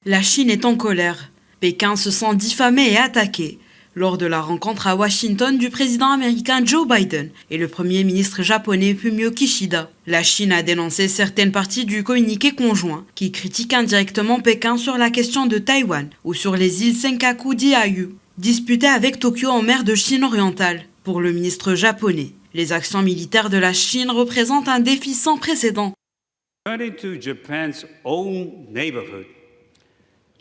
La Chine est en colère. Pékin se sent diffamé et attaqué lors de la rencontre à Washington du président américain Joe Biden et le premier ministre japonais Fumio Kishida. La Chine a dénoncé certaines parties du communiqué conjoint qui critiquent indirectement Pékin sur la question de Taïwan ou sur les îles Senkaku Diaoyu, disputées avec Tokyo en mer de Chine orientale. Pour le ministre japonais, les actions militaires de la Chine représentent un défi sans précédent. Turning to Japan's own neighborhood,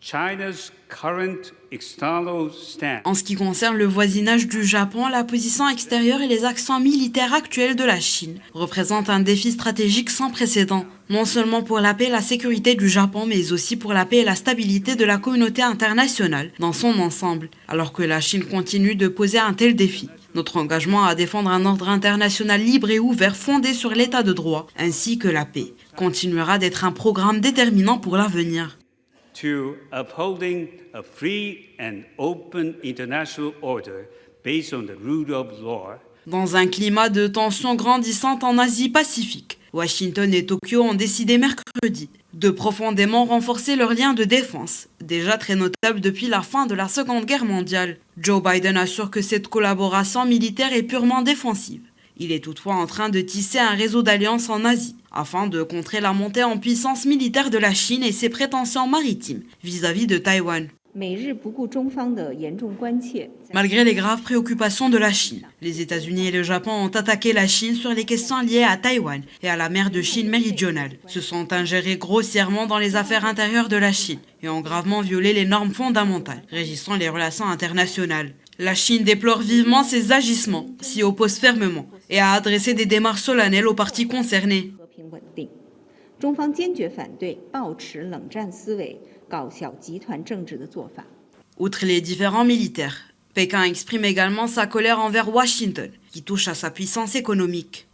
China's current external stance. En ce qui concerne le voisinage du Japon, la position extérieure et les actions militaires actuelles de la Chine représentent un défi stratégique sans précédent, non seulement pour la paix et la sécurité du Japon, mais aussi pour la paix et la stabilité de la communauté internationale dans son ensemble, alors que la Chine continue de poser un tel défi. Notre engagement à défendre un ordre international libre et ouvert fondé sur l'état de droit, ainsi que la paix, continuera d'être un programme déterminant pour l'avenir. To upholding a free and open international order based on the rule of law. Dans un climat de tensions grandissantes en Asie-Pacifique, Washington et Tokyo ont décidé mercredi de profondément renforcer leurs liens de défense, déjà très notables depuis la fin de la Seconde Guerre mondiale. Joe Biden assure que cette collaboration militaire est purement défensive. Il est toutefois en train de tisser un réseau d'alliances en Asie, afin de contrer la montée en puissance militaire de la Chine et ses prétentions maritimes vis-à-vis de Taïwan. Malgré les graves préoccupations de la Chine, les États-Unis et le Japon ont attaqué la Chine sur les questions liées à Taïwan et à la mer de Chine méridionale, se sont ingérés grossièrement dans les affaires intérieures de la Chine et ont gravement violé les normes fondamentales régissant les relations internationales. La Chine déplore vivement ces agissements, s'y oppose fermement et a adressé des démarches solennelles aux parties concernées. Outre les différents militaires, Pékin exprime également sa colère envers Washington, qui touche à sa puissance économique.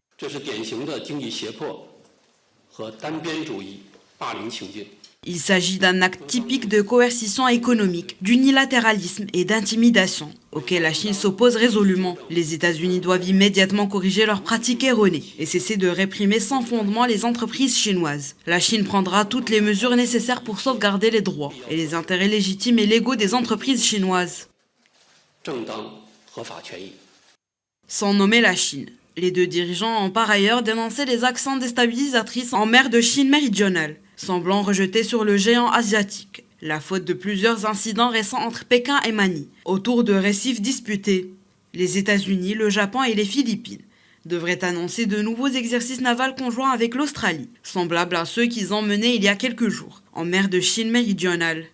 Il s'agit d'un acte typique de coercition économique, d'unilatéralisme et d'intimidation, auquel la Chine s'oppose résolument. Les États-Unis doivent immédiatement corriger leurs pratiques erronées et cesser de réprimer sans fondement les entreprises chinoises. La Chine prendra toutes les mesures nécessaires pour sauvegarder les droits et les intérêts légitimes et légaux des entreprises chinoises. Sans nommer la Chine, les deux dirigeants ont par ailleurs dénoncé les actions déstabilisatrices en mer de Chine méridionale, semblant rejeter sur le géant asiatique la faute de plusieurs incidents récents entre Pékin et Manille, autour de récifs disputés. Les États-Unis, le Japon et les Philippines devraient annoncer de nouveaux exercices navals conjoints avec l'Australie, semblables à ceux qu'ils ont menés il y a quelques jours, en mer de Chine méridionale.